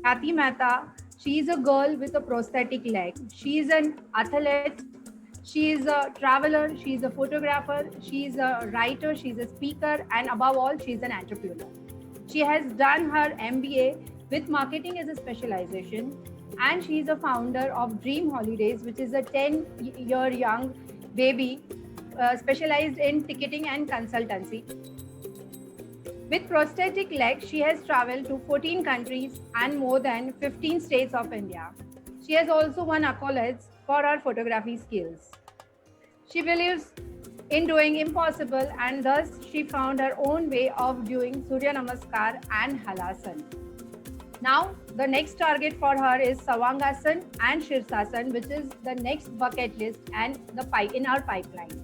KHYATI Mehta. She is a girl with a prosthetic leg. She is an athlete. She is a traveler. She is a photographer. She is a writer. She is a speaker. And above all, she is an entrepreneur. She has done her MBA with marketing as a specialization. And she is a founder of Dream Holidays, which is a 10-year young baby specialized in ticketing and consultancy. With prosthetic legs, she has traveled to 14 countries and more than 15 states of India. She has also won accolades for her photography skills. She believes in doing impossible and thus she found her own way of doing Surya Namaskar and Hallasan. Now, the next target for her is Savangasan and Shirsasan, which is the next bucket list and in our pipeline.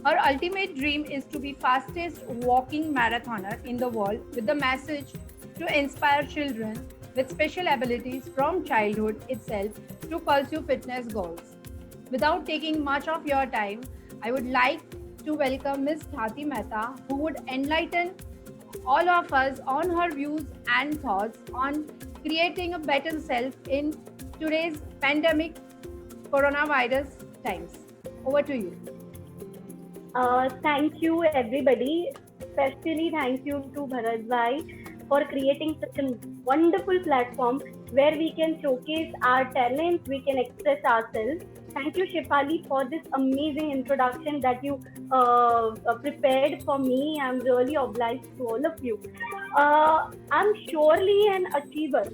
Her ultimate dream is to be fastest walking marathoner in the world with the message to inspire children with special abilities from childhood itself to pursue fitness goals. Without taking much of your time, I would like to welcome Ms. KHYATI Mehta, who would enlighten all of us on her views and thoughts on creating a better self in today's pandemic coronavirus times. Over to you. Thank you, everybody. Especially thank you to Bharat Bhai for creating such a wonderful platform where we can showcase our talents, we can express ourselves. Thank you, Shefali, for this amazing introduction that you prepared for me. I'm really obliged to all of you. I'm surely an achiever,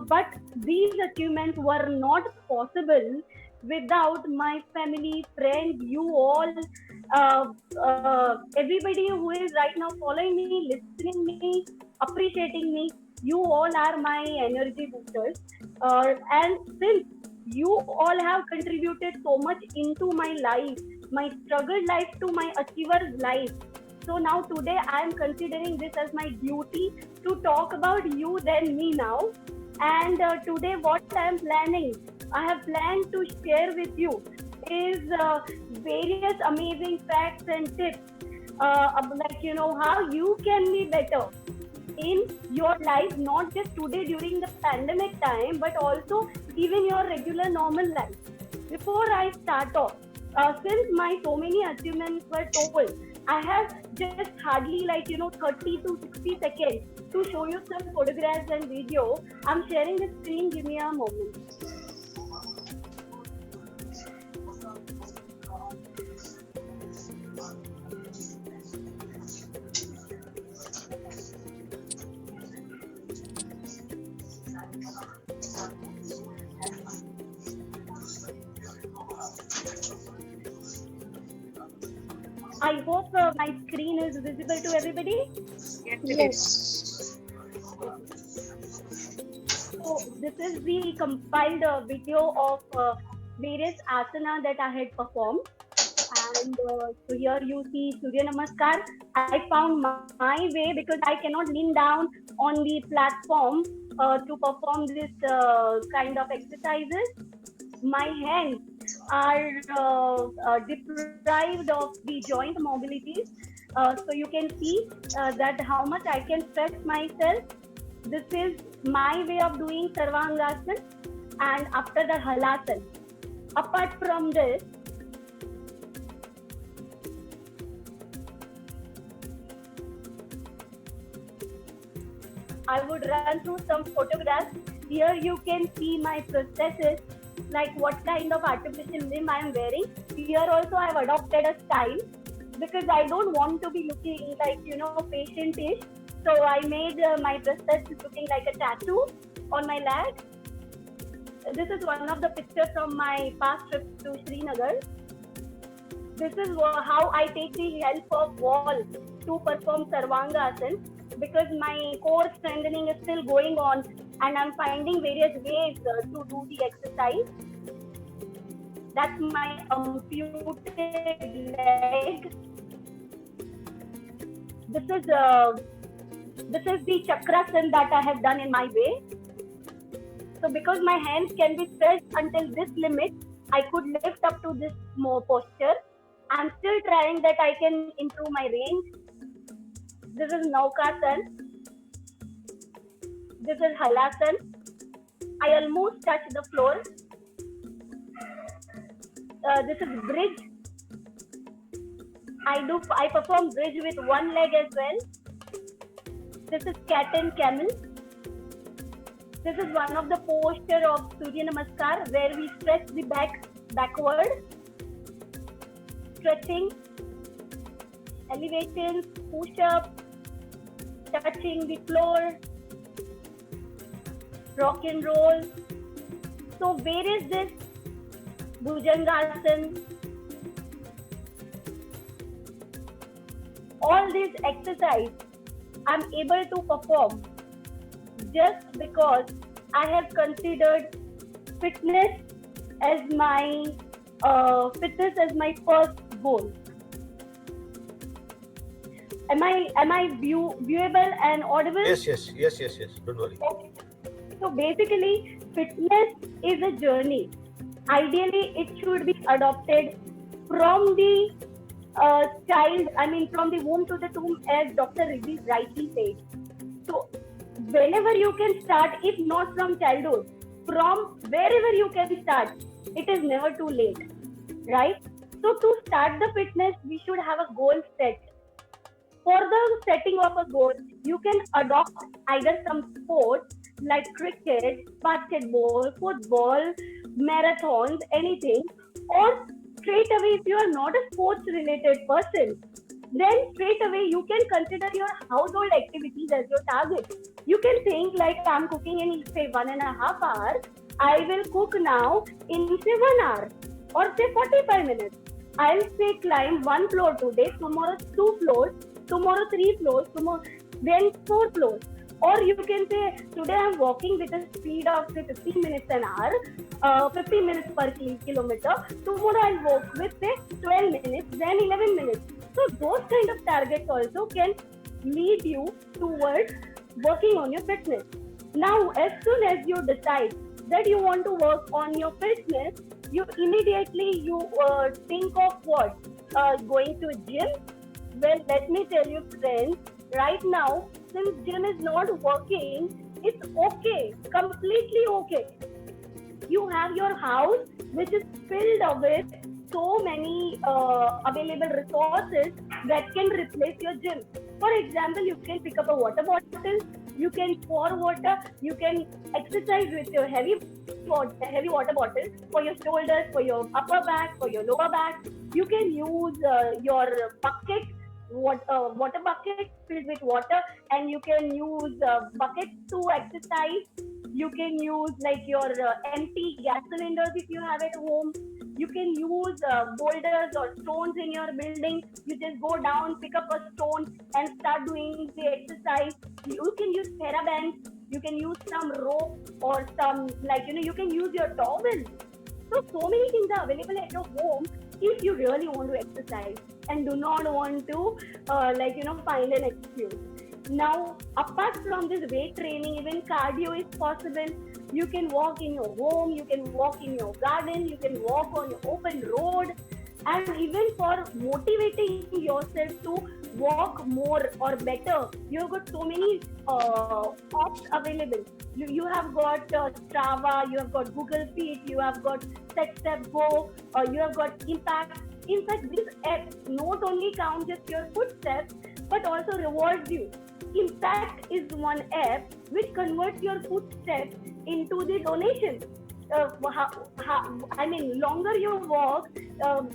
but these achievements were not possible without my family, friends, you all, everybody who is right now following me, listening me, appreciating me. You all are my energy boosters, and since you all have contributed so much into my life, my struggle life to my achiever's life. So now today I am considering this as my duty to talk about you than me now. And today what I am planning, I have planned to share with you is various amazing facts and tips, like how you can be better in your life, not just today during the pandemic time, but also even your regular normal life. Before I start off, since my so many achievements were told, I have just hardly 30 to 60 seconds to show you some photographs and video. I'm sharing the screen. Give me a moment. I hope my screen is visible to everybody. Yes. So this is the compiled video of various asana that I had performed. And so here you see Surya Namaskar. I found my way because I cannot lean down on the platform to perform this kind of exercises. My hands are deprived of the joint mobilities. So you can see that how much I can stretch myself. This is my way of doing Sarvangasana, and after the Hallasan. Apart from this, I would run through some photographs. Here you can see my prosthesis, like what kind of artificial limb I am wearing. Here also I have adopted a style because I don't want to be looking like, patient-ish. So I made my prosthesis looking like a tattoo on my leg. This is one of the pictures from my past trip to Srinagar. This is how I take the help of wall to perform Sarvangasana because my core strengthening is still going on and I'm finding various ways to do the exercise. That's my amputated leg. This is the chakrasana that I have done in my way. So because my hands can be stretched until this limit, I could lift up to this more posture. I'm still trying that I can improve my range. This is Naukasana. This is Hallasan. I almost touch the floor. This is bridge. I perform bridge with one leg as well. This is cat and camel. This is one of the posture of Surya Namaskar where we stretch the back backward, stretching, elevations, push up, touching the floor, rock and roll. So where is this Bhujangasana? All these exercise I'm able to perform just because I have considered fitness as my first goal. Am I viewable and audible? Yes. Don't worry. Okay. So basically, fitness is a journey. Ideally, it should be adopted from the from the womb to the tomb, as Dr. Riddhi rightly said. So whenever you can start, if not from childhood, from wherever you can start, it is never too late, right? So to start the fitness, we should have a goal set. For the setting of a goal, you can adopt either some sports like cricket, basketball, football, marathons, anything, or straight away, if you are not a sports related person, then straight away you can consider your household activities as your target. You can think like, I'm cooking in say 1.5 hours, I will cook now in say 1 hour or say 45 minutes. I'll say climb 1 floor today, tomorrow 2 floors, tomorrow 3 floors, tomorrow then 4 floors. Or you can say, today I'm walking with a speed of say 15 minutes an hour, 15 minutes per kilometer. Tomorrow I'll walk with say 12 minutes, then 11 minutes. So those kind of targets also can lead you towards working on your fitness. Now, as soon as you decide that you want to work on your fitness, you immediately think of what? Going to gym? Well, let me tell you, friends, right now, since gym is not working, it's okay, completely okay. You have your house which is filled with so many available resources that can replace your gym. For example, you can pick up a water bottle, you can pour water, you can exercise with your heavy water bottle for your shoulders, for your upper back, for your lower back. You can use your bucket, water bucket filled with water, and you can use buckets to exercise. You can use like your empty gas cylinders if you have at home. You can use boulders or stones in your building. You just go down, pick up a stone and start doing the exercise. You can use TheraBands. You can use some rope or some you can use your towel. So many things are available at your home if you really want to exercise and do not want to find an excuse. Now, apart from this weight training, even cardio is possible. You can walk in your home, you can walk in your garden, you can walk on your open road, and even for motivating yourself to walk more or better, you have got so many apps available. You have got Strava, you have got Google Fit, you have got Step Go, you have got Impact. In fact, this app not only counts just your footsteps, but also rewards you. Impact is one app which converts your footsteps into the donation. Longer you walk,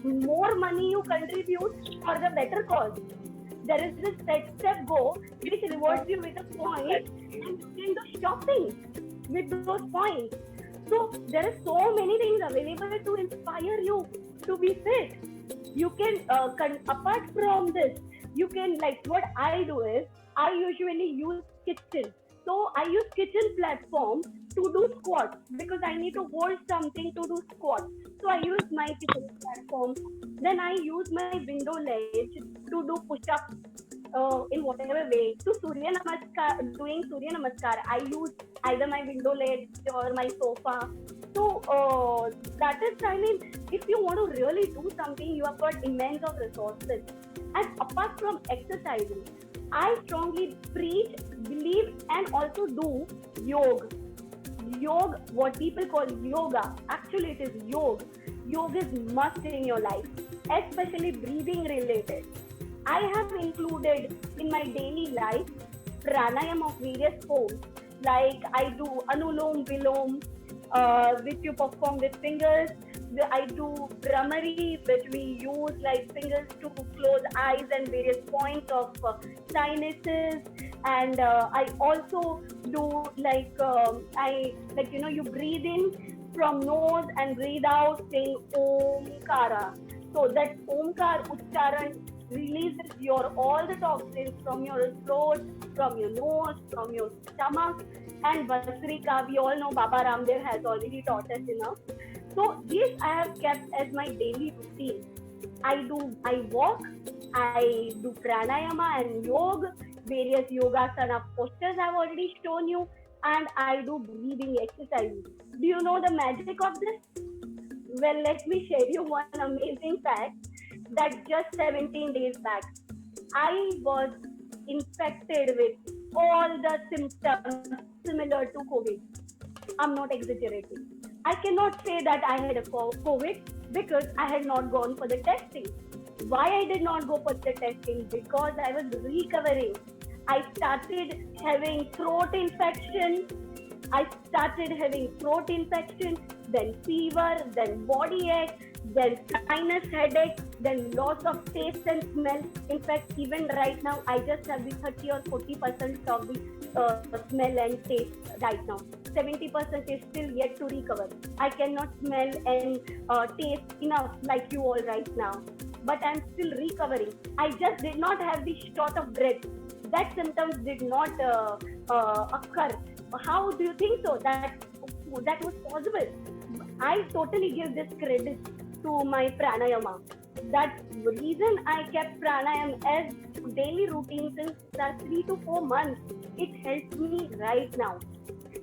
more money you contribute for the better cause. There is this Step Go which rewards you with a point, and you can do shopping with those points. So there are so many things available to inspire you to be fit. You can, apart from this, you can, like what I do is, I usually use kitchen. So I use kitchen platform to do squats because I need to hold something to do squats. So I use my kitchen platform. Then I use my window ledge to do push-ups in whatever way. To doing Surya Namaskar, I use either my window ledge or my sofa. So that is, if you want to really do something, you have got immense of resources. And apart from exercising, I strongly preach, believe, and also do yoga. Yoga, what people call yoga, actually it is yoga. Yoga is must in your life, especially breathing related. I have included in my daily life pranayam of various forms. Like I do anulom vilom, which you perform with fingers. I do brahmari, which we use like fingers to close eyes and various points of sinuses. And I also do you breathe in from nose and breathe out saying Omkara. So that Omkar Uchcharan releases your all the toxins from your throat, from your nose, from your stomach. And Vasrika, we all know Baba Ramdev has already taught us enough. So this I have kept as my daily routine. I walk, I do pranayama and yoga, various yogasana postures I've already shown you, and I do breathing exercises. Do you know the magic of this? Well, let me share you one amazing fact that just 17 days back, I was infected with all the symptoms similar to COVID. I'm not exaggerating. I cannot say that I had a COVID because I had not gone for the testing. Why I did not go for the testing? Because I was recovering. I started having throat infection. Then fever, then body ache, then sinus headache, then loss of taste and smell. In fact, even right now, I just have the 30 or 40% of the smell and taste right now. 70% is still yet to recover. I cannot smell and taste enough like you all right now. But I'm still recovering. I just did not have the short of breath. That symptoms did not occur. How do you think so? That was possible. I totally give this credit to my pranayama. That reason I kept pranayam as daily routine since last 3 to 4 months. It helps me right now.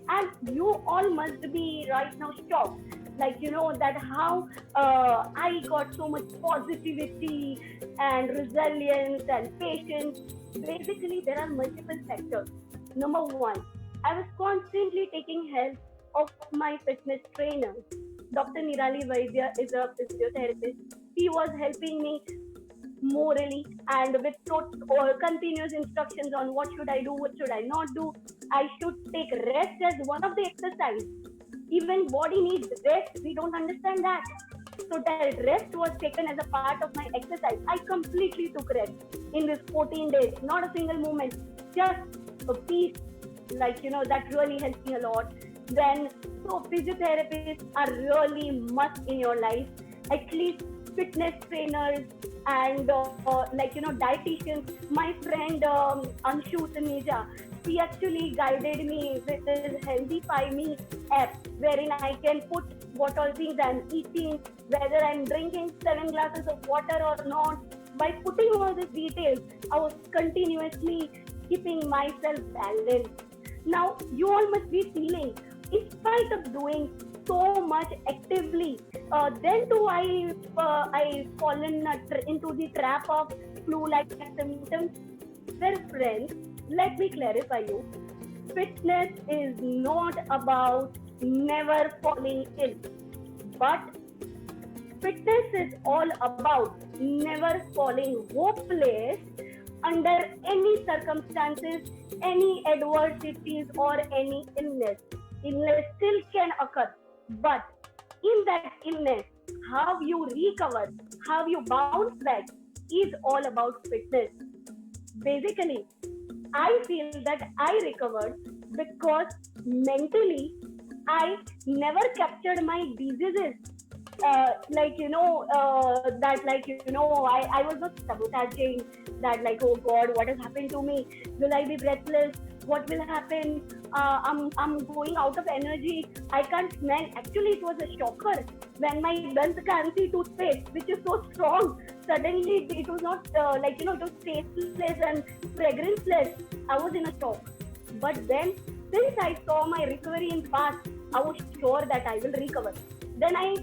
And you all must be right now shocked. Like, that how I got so much positivity and resilience and patience. Basically, there are multiple factors. Number one, I was constantly taking help of my fitness trainer. Dr. Nirali Vaidya is a physiotherapist. He was helping me morally and with continuous instructions on what should I do, what should I not do. I should take rest as one of the exercise. Even body needs rest. We don't understand that. So that rest was taken as a part of my exercise. I completely took rest in this 14 days. Not a single moment. Just a peace. That really helped me a lot. Then, so physiotherapists are really must in your life. At least fitness trainers and dietitians. My friend Anshu Taneja, he actually guided me with his Healthify Me app, wherein I can put what all things I'm eating, whether I'm drinking 7 glasses of water or not. By putting all these details, I was continuously keeping myself balanced. Now, you all must be feeling, in spite of doing so much actively, then too I fallen into the trap of flu-like symptoms. Well, friends, let me clarify you. Fitness is not about never falling ill, but fitness is all about never falling hopeless under any circumstances, any adversities, or any illness. Illness still can occur, but in that illness, how you recover, how you bounce back is all about fitness. Basically, I feel that I recovered because mentally I never captured my diseases. I was not sabotaging that, like, oh God, what has happened to me? Will I be breathless? What will happen? I'm going out of energy. I can't smell. Actually, it was a shocker when my Dantkanti toothpaste, which is so strong, suddenly it was not it was tasteless and fragranceless. I was in a shock. But then, since I saw my recovery in past, I was sure that I will recover. Then I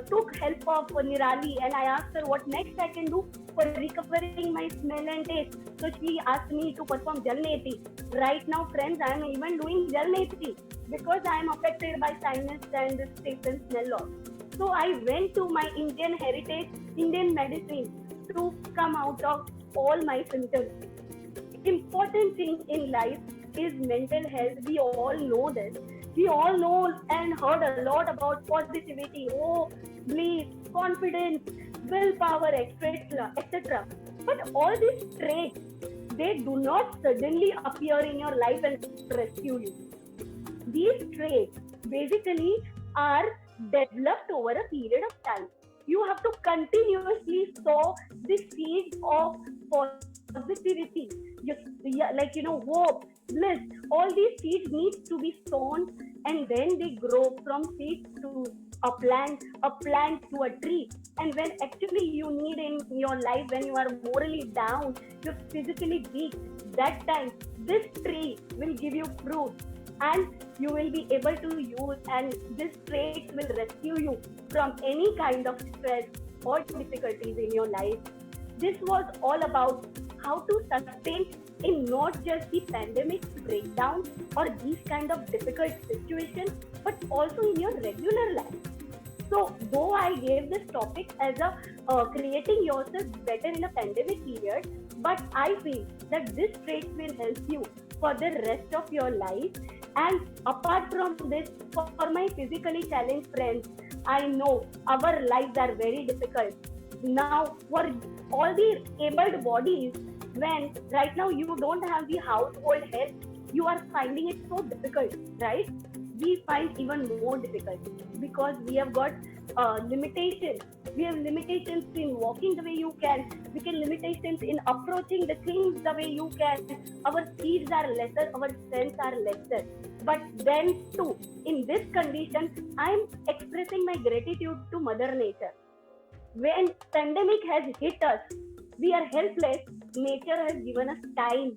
took help of Nirali, and I asked her what next I can do for recovering my smell and taste. So she asked me to perform Jalneti. Right now, friends, I am even doing Jalneti because I am affected by sinus and taste and smell loss. So I went to my Indian heritage, Indian medicine to come out of all my symptoms. Important thing in life is mental health. We all know this. We all know and heard a lot about positivity, oh, belief, confidence, willpower, etc., etc. But all these traits, they do not suddenly appear in your life and rescue you. These traits basically are developed over a period of time. You have to continuously sow the seeds of positivity, hope, bliss. All these seeds need to be sown, and then they grow from seeds to a plant to a tree. And when actually you need in your life, when you are morally down, you're physically weak, that time this tree will give you fruit, and you will be able to use, and this trait will rescue you from any kind of stress or difficulties in your life. This was all about how to sustain in not just the pandemic breakdown or these kind of difficult situations, but also in your regular life. So, though I gave this topic as a creating yourself better in a pandemic period, but I feel that this trait will help you for the rest of your life. And apart from this, for my physically challenged friends, I know our lives are very difficult. Now, for all the abled bodies, when right now you don't have the household help, you are finding it so difficult, right? We find even more difficult because we have got limitations. We have limitations in walking the way you can. We can limitations in approaching the things the way you can. Our speeds are lesser, our strengths are lesser. But then too, in this condition, I am expressing my gratitude to Mother Nature. When pandemic has hit us, we are helpless. Nature has given us time.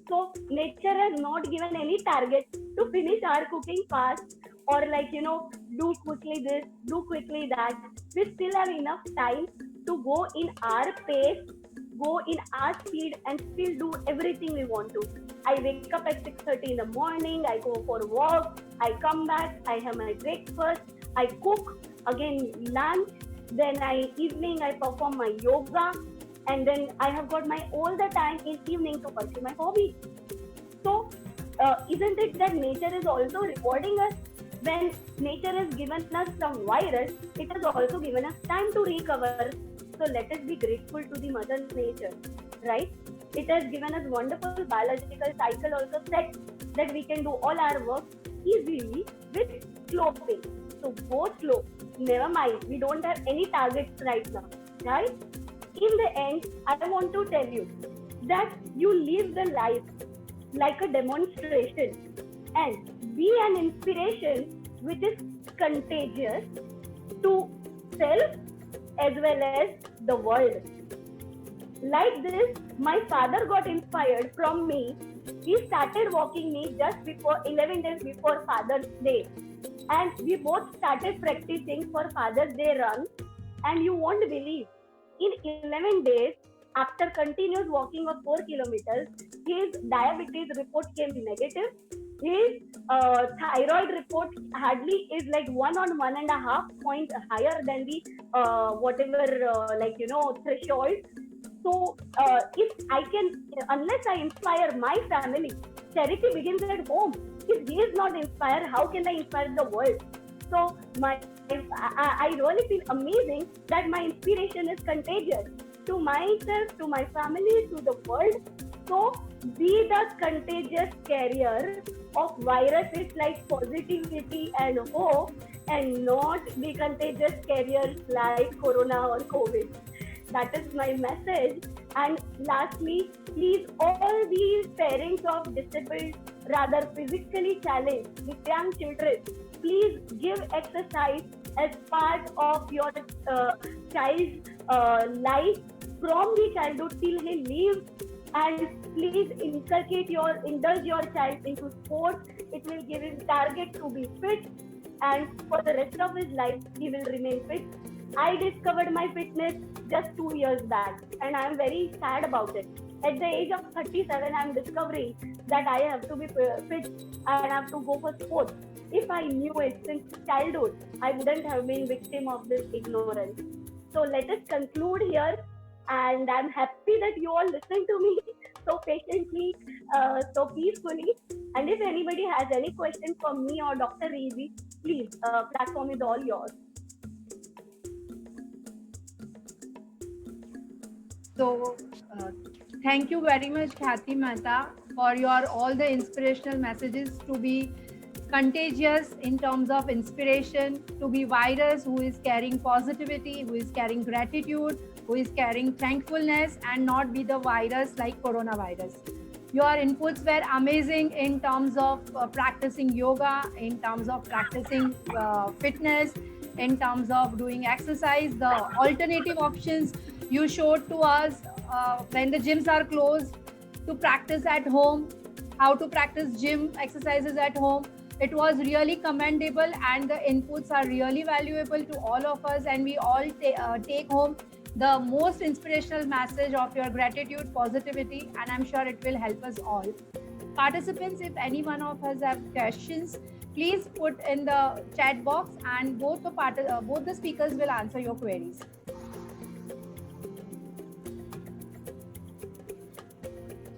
So nature has not given any target to finish our cooking fast, or do quickly this, do quickly that. We still have enough time to go in our pace, go in our speed, and still do everything we want to. I wake up at 6:30 in the morning, I go for a walk, I come back, I have my breakfast, I cook, again lunch, then evening I perform my yoga, and then I have got my all the time in evening to pursue my hobby. So, isn't it that nature is also rewarding us? When nature has given us some virus, it has also given us time to recover. So let us be grateful to the Mother Nature, right? It has given us wonderful biological cycle also set that we can do all our work easily with slow pace. So go slow. Never mind, we don't have any targets right now, right? In the end, I want to tell you that you live the life like a demonstration and be an inspiration which is contagious to self as well as the world. Like this, my father got inspired from me. He started walking me just before 11 days before Father's Day, and we both started practicing for Father's Day run. And you won't believe, in 11 days, after continuous walking of 4 kilometers, his diabetes report came negative. His thyroid report hardly is like 1.5 points higher than the threshold. So if I can, unless I inspire my family, charity begins at home. If he is not inspired, how can I inspire the world? So I really feel amazing that my inspiration is contagious to myself, to my family, to the world. So be the contagious carrier of viruses like positivity and hope, and not the contagious carriers like Corona or COVID. That is my message. And lastly, please, all these parents of disabled, rather physically challenged, with young children, please give exercise as part of your child's life from the childhood till he leaves. And please indulge your child into sports. It will give him target to be fit. and for the rest of his life he will remain fit. I discovered my fitness just 2 years back, and I am very sad about it. At the age of 37, I am discovering that I have to be fit and I have to go for sports. If I knew it since childhood, I wouldn't have been victim of this ignorance. So let us conclude here, and I'm happy that you all listened to me so patiently, so peacefully. And if anybody has any question for me or Dr. Reezy, please, platform is all yours. So, thank you very much, KHYATI Mehta, for your all the inspirational messages to be contagious in terms of inspiration, to be virus who is carrying positivity, who is carrying gratitude, who is carrying thankfulness, and not be the virus like coronavirus. Your inputs were amazing in terms of practicing yoga, in terms of practicing fitness, in terms of doing exercise, the alternative options you showed to us when the gyms are closed, to practice at home, how to practice gym exercises at home. It was really commendable, and the inputs are really valuable to all of us, and we all take home the most inspirational message of your gratitude, positivity, and I'm sure it will help us all. Participants, if any one of us have questions, please put in the chat box, and both the speakers will answer your queries.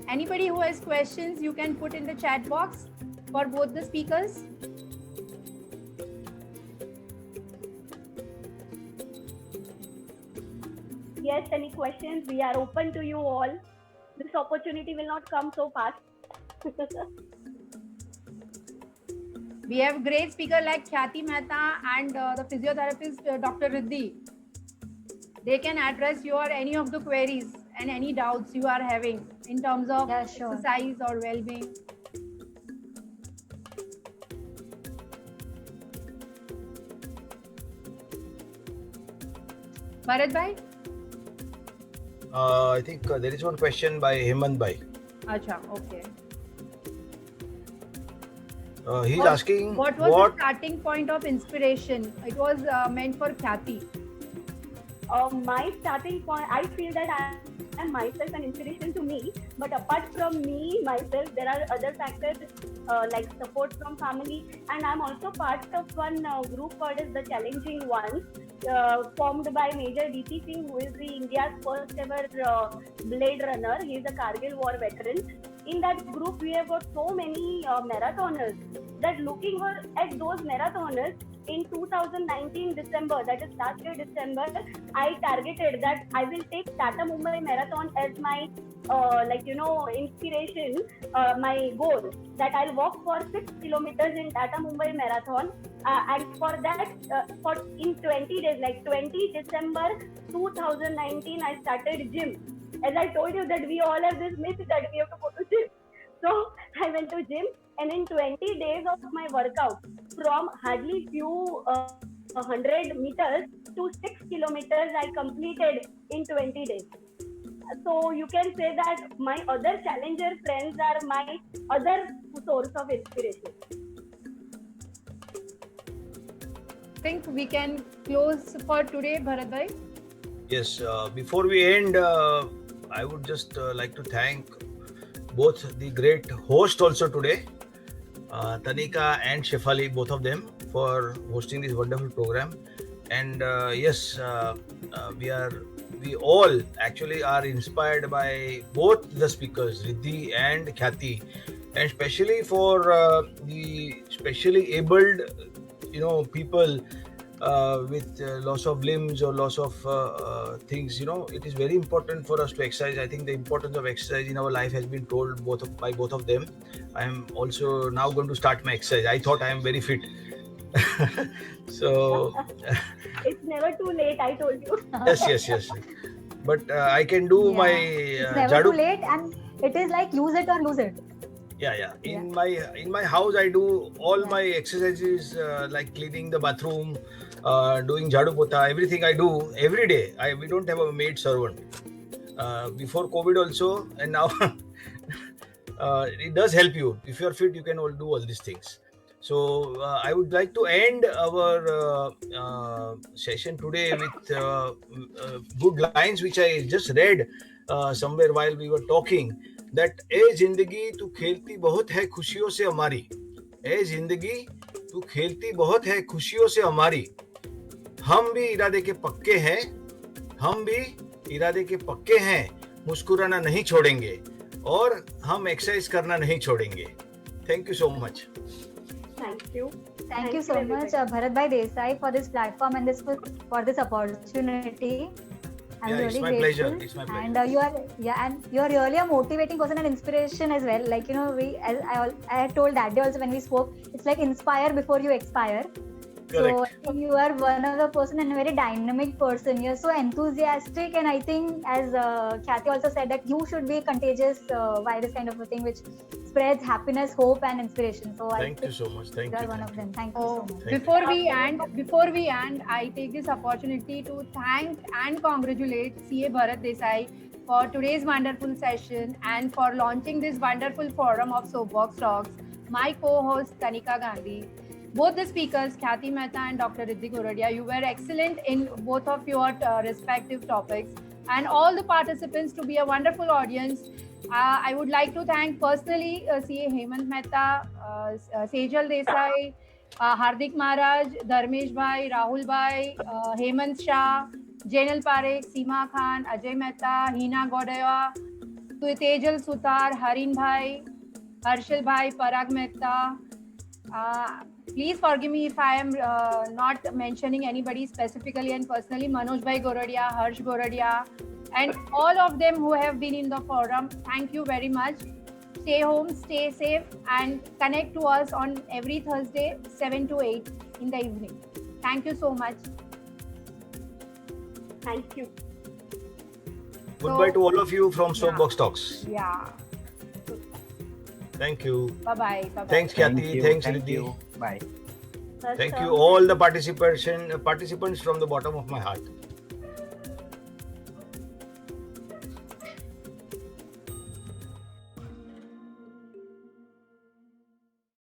Anybody who has questions, you can put in the chat box for both the speakers. Yes, any questions? We are open to you all. This opportunity will not come so fast. We have great speaker like KHYATI Mehta and the physiotherapist Dr. Riddhi. They can address your any of the queries and any doubts you are having in terms of exercise or well-being. Bharat bhai? I think there is one question by Hemant bhai. Acha, okay. He's asking what was the starting point of inspiration? It was meant for KHYATI. My starting point, I feel that I am myself an inspiration to me, but apart from me, myself, there are other factors like support from family, and I'm also part of one group called as the Challenging Ones, formed by Major D.T. Singh, who is the India's first ever blade runner. He is a Kargil war veteran. In that group, we have got so many marathoners that looking at those marathoners, in 2019 December, that is last year December, I targeted that I will take Tata Mumbai Marathon as my inspiration, my goal, that I'll walk for 6 kilometers in Tata Mumbai Marathon, and for that, for in 20 days, like 20 December 2019, I started gym. As I told you that we all have this myth that we have to go to gym. So I went to gym, and in 20 days of my workout, from hardly few 100 meters to 6 kilometers, I completed in 20 days. So you can say that my other challenger friends are my other source of inspiration. I think we can close for today, Bharat bhai. Yes, before we end, I would just like to thank both the great host also today, Tanika and Shefali, both of them, for hosting this wonderful program. And yes, we all actually are inspired by both the speakers, Riddhi and KHYATI, and especially for the specially abled, people with loss of limbs or loss of things. It is very important for us to exercise. I think the importance of exercise in our life has been told by both of them. I am also now going to start my exercise. I thought I am very fit. So it's never too late, I told you. yes. But I can do my it's never too late, and it is like use it or lose it. Yeah. In my house, I do all my exercises, like cleaning the bathroom, doing jhadu pota, everything I do every day. We don't have a maid servant. Before COVID also, and now it does help you. If you're fit, you can do all these things. So I would like to end our session today with good lines which I just read somewhere while we were talking. That ए जिंदगी तू खेलती बहुत है खुशियों से हमारी, ए जिंदगी तू खेलती बहुत है खुशियों से हमारी, हम भी इरादे के पक्के हैं, हम भी इरादे के पक्के हैं, मुस्कुराना नहीं छोड़ेंगे और हम एक्सरसाइज करना नहीं छोड़ेंगे. Thank you so much. Thank you. Thank you so much, Bharat Bhai Desai, for this platform and for this opportunity. I'm Yeah, really it's my grateful. pleasure. It's my pleasure. And you are really a motivating person and inspiration as well. Like, you know, I had told that day also when we spoke, it's like inspire before you expire. Correct. So I think you are one of the person and a very dynamic person. You're so enthusiastic, and I think as KHYATI also said that you should be contagious virus kind of a thing which spreads happiness, hope, and inspiration. So Thank you so much. Thank you you. are one of them. Thank you Oh, so much. before we end, I take this opportunity to thank and congratulate CA Bharat Desai for today's wonderful session and for launching this wonderful forum of Soapbox Talks. My co-host Tanika Gandhi, both the speakers KHYATI Mehta and Dr. Riddhi Goradia, you were excellent in both of your respective topics, and all the participants to be a wonderful audience. I would like to thank personally CA Hemant Mehta, Sejal Desai, Hardik Maharaj, Dharmesh Bhai, Rahul Bhai, Hemant Shah, Jainal Parekh, Seema Khan, Ajay Mehta, Hina Godaya, Tejal Sutar, Harin Bhai, Harshal Bhai, Parag Mehta. Please forgive me if I am not mentioning anybody specifically and personally. Manoj Bhai Goradia, Harsh Goradia, and all of them who have been in the forum. Thank you very much. Stay home, stay safe, and connect to us on every Thursday, 7 to 8 in the evening. Thank you so much. Thank you. Goodbye to all of you from Soapbox Talks. Yeah. Thank you. Bye-bye. Bye-bye. Thanks, KHYATI. Thanks, Riddhi. Bye. Thank you all the participants from the bottom of my heart.